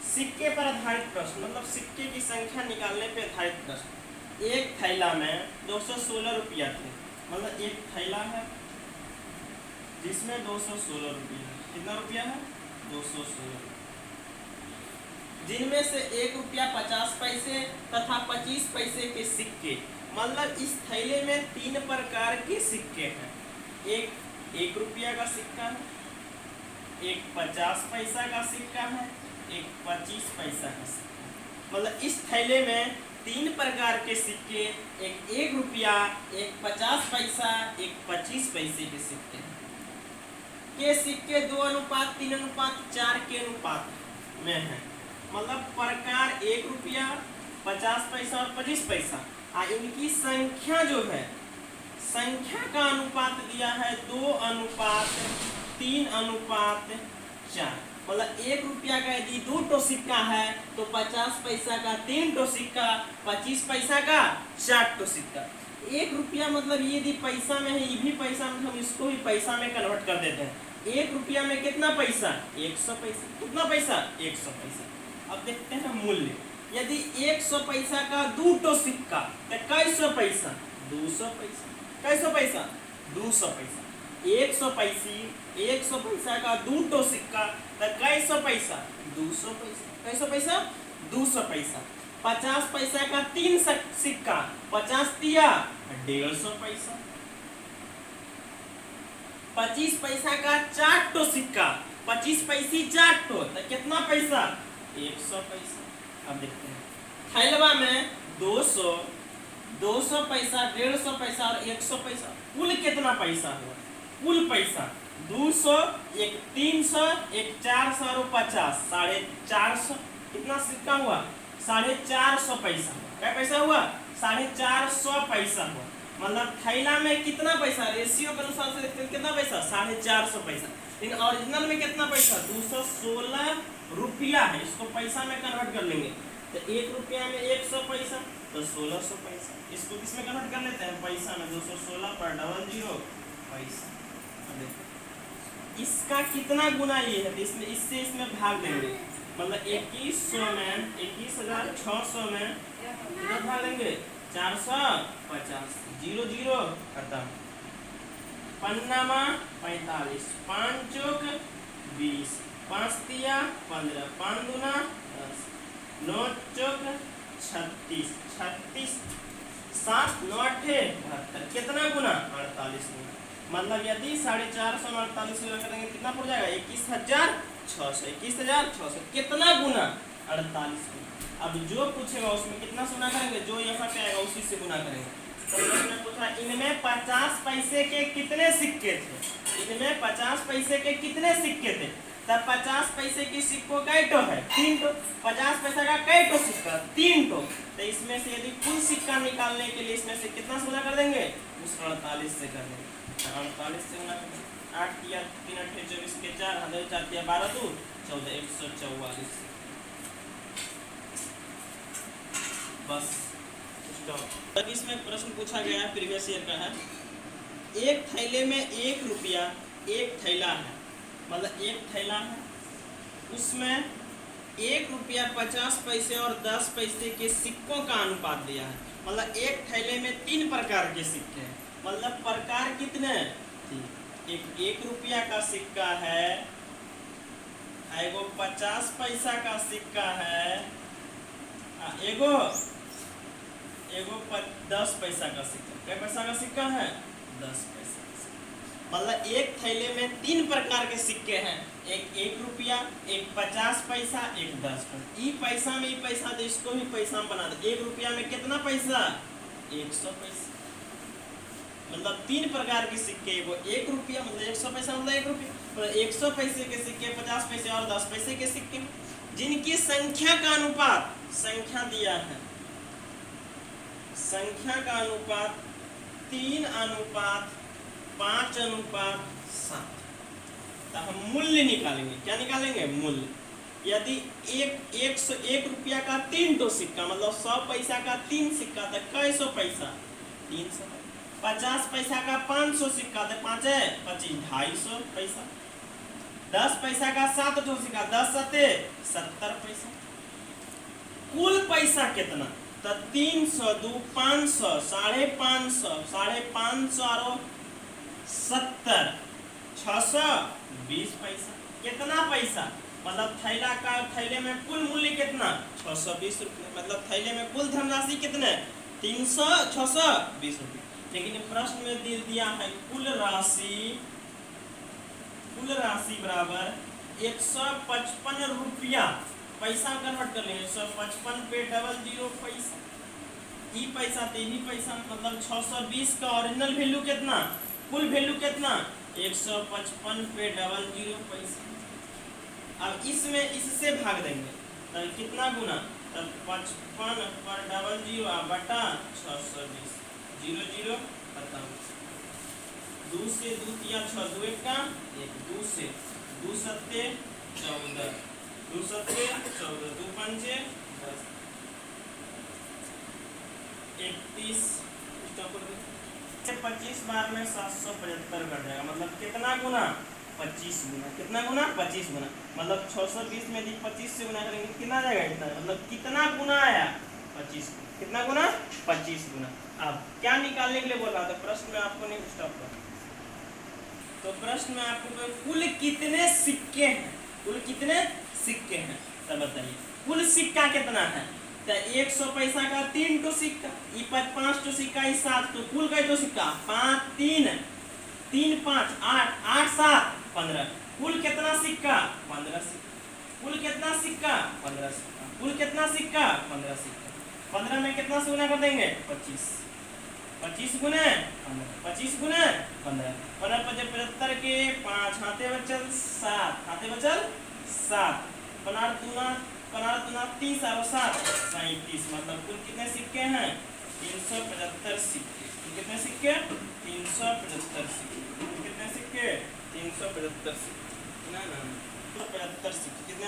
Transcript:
सिक्के पर आधारित प्रश्न, मतलब सिक्के की संख्या निकालने पर आधारित प्रश्न। एक थैला में 216 रुपया थे, मतलब एक थैला है जिसमें 216 रुपया। कितना रुपया है? 216, जिनमें से 1 रुपया 50 पैसे तथा 25 पैसे के सिक्के, मतलब इस थैले में 3 प्रकार के सिक्के हैं। एक 1 रुपया का सिक्का है, एक 50 पैसा का सिक्का है, एक 25 पैसा का सिक्का। मतलब इस थैले में 3 प्रकार के सिक्के, एक 1 रुपया, एक 50 पैसा, एक 25 पैसे के सिक्के हैं। के सिक्के 2:3:4 के अनुपात में है। मतलब प्रकार 1 रुपया, 50 पैसा और 25 पैसा, इनकी संख्या जो है, संख्या का अनुपात दिया है 2:3:4। मतलब 1 रुपया का यदि 2 टो सिक्का है तो 50 पैसा का 3 टो सिक्का, 25 पैसा का 4 टो सिक्का। 1 रुपया मतलब ये यदि पैसा में है, ये भी पैसा में, हम इसको भी पैसा में कन्वर्ट कर देते हैं। 1 रुपया में कितना पैसा? 100 पैसा। कितना पैसा? 100 पैसा। अब देखते हैं मूल्य। यदि 100 पैसा का 2 टो सिक्का तो कैसो पैसा? 200 पैसा। कैसो पैसा? 200 पैसा। 100 पैसा का 2 टो सिक्का तो कैसो पैसा? 200 पैसा। कैसो पैसा? 200 पैसा। 50 पैसा का 3 सिक्का, 50 दिया 150 पैसा। 25 पैसा का 4 टो सिक्का, 25 पैसे 4 टो तो कितना पैसा? 100 पैसा। अब देखते हैं थैलवा में 200 पैसा, 150 पैसा और 100 पैसा, कुल कितना पैसा हुआ? कुल पैसा 200, एक 300, एक 400 और 50, 450। कितना सिक्का हुआ? 450 पैसा हुआ। क्या पैसा हुआ? 450 पैसा हुआ। मतलब थैला में कितना पैसा? रेशियो के अनुसार से देखते हैं कितना पैसा? 450 पैसा। लेकिन ओरिजिनल में कितना पैसा? 216 रुपया है। इसको पैसा में कन्वर्ट कर लेंगे तो 1 रुपया में 100 पैसा तो 1600 पैसा। इसको किसमें कन्वर्ट कर लेते हैं? पैसा में। 216 पर 00 पैसा। इसका कितना गुना ये है? इसमें इसमें भाग देंगे। मतलब 2100 में 21,600 में कितना भाग लेंगे? 450। 00 खत्म। पन्नामा 45, 5 चौक 20, 5 तिया 15, 5 दूना 10, 9 चौक 36, 7 9 72। कितना गुना? 48 गुना। मतलब यदि 450 में 48 गुना करेंगे कितना पड़ जाएगा? 21,600। 21,600 कितना गुना? 48 गुना। अब जो पूछेगा उसमें कितना से गुना करेंगे? जो यहाँ पे आएगा उसी से गुना करेंगे। तो मैंने पूछा इनमें 50 पैसे के कितने सिक्के थे? इनमें 50 पैसे के कितने सिक्के थे? तब 50 पैसे की सिक्कों कै टो है? 3 टो। 50 पैसा का कै टो सिक्का? 3 टो। तो इसमें से यदि कुल सिक्का निकालने के लिए इसमें से कितना से गुना कर देंगे? उस 48 से कर देंगे। 48 से गुना कर देंगे। 8 तिया 3 8 24 के 4, 4 तिया 12 2 14, 144। बस तब इसमें प्रश्न पूछा गया है, प्रीवियस ईयर का है। एक थैले में 1 रुपया, एक थैला है, मतलब एक थैला है, उसमें 1 रुपया 50 पैसे और 10 पैसे के सिक्कों का अनुपात दिया है। मतलब एक थैले में 3 प्रकार के सिक्के हैं। मतलब प्रकार कितने? एक 1 रुपया का सिक्का है, एगो 50 पैसा का सिक्का है, एगो 10 पैसा का सिक्का। क्या पैसा का सिक्का है? 10 पैसा का सिक्का। मतलब एक थैले में 3 प्रकार के सिक्के हैं। एक 1 रुपया, एक 50 पैसा, एक 10 पैसा। ई पैसा में ई पैसा तो इसको भी पैसा में बना दे। 1 रुपया में कितना पैसा? 100 पैसा। मतलब 3 प्रकार के सिक्के। वो 1 रुपया मतलब 100 पैसा मतलब 1 रुपया, मतलब 100 पैसे के सिक्के, 50 पैसे और 10 पैसे के सिक्के, जिनकी संख्या का अनुपात, संख्या दिया है, संख्या का अनुपात 3:5:7। तो हम मूल्य निकालेंगे। क्या निकालेंगे? मूल्य। यदि 1 रुपया का 3 टो सिक्का, मतलब 100 पैसा का 3 सिक्का तो कैसो पैसा? 300। 50 पैसा का 500 सिक्का तो 5 है 25, 250 पैसा। 10 पैसा का 7 ठो सिक्का, 10 सते 70 पैसा। कुल पैसा कितना? तो 300 दू 500, 550, 550 और 70, 620 पैसा। कितना पैसा? मतलब थैला का, थैले में कुल मूल्य कितना? 620 रुपये। मतलब थैले में कुल धनराशि कितने? 300 620 रुपये। लेकिन प्रश्न में दे दिया है कुल राशि बराबर 155 रुपया। पैसा कन्वर्ट कर लेंगे, 155 पे 00 पैसा। ई पैसा तो यही पैसा, मतलब 620 का ओरिजिनल वैल्यू कितना? कुल वैल्यू कितना? 155 पे 00 पैसा। अब इसमें इससे भाग देंगे तो कितना गुना? तो 55 पर 00 बटा 620, 00 खत्म। 2 से 2 तिया 6, 2 1 का 1, 2 से 2 सत्ते 14, 2 सत्ते 14, 2 पंचे 10, 31, 25 बार में 775 कर जाएगा। मतलब कितना गुना? 25 गुना। कितना गुना? 25 गुना। मतलब 620 में यदि 25 से गुना करेंगे कितना जाएगा? इतना। मतलब कितना गुना आया? 25 गुना। कितना गुना? 25 गुना। अब क्या निकालने के लिए बोल रहा था? प्रश्न में आपको नहीं पूछता था। तो प्रश्न में आपको कुल कितने सिक्के हैं? कुल कितने सिक्के हैं तो बताइए। कुल सिक्का कितना है? तो 100 पैसा का 3 टो सिक्का, 5 टो सिक्का, 7 टो। कुल का सिक्का 5 3 3 5 8 8 7 15। कुल कितना सिक्का? 15 सिक्का। कुल कितना सिक्का? 15 सिक्का। कुल कितना सिक्का? 15 सिक्का। 15 में कितना से गुना कर देंगे? 25। 25 गुने 25 गुने 15। 15 5 75 के 5 हाथे बचल 7, हाथे बचल 7। 15 दूना 30 और 7 37। मतलब कुल कितने सिक्के हैं? 375 सिक्के। कितने सिक्के? 375 सिक्के। कितने सिक्के? 375 सिक्के। ना 75 सिक्के। कितने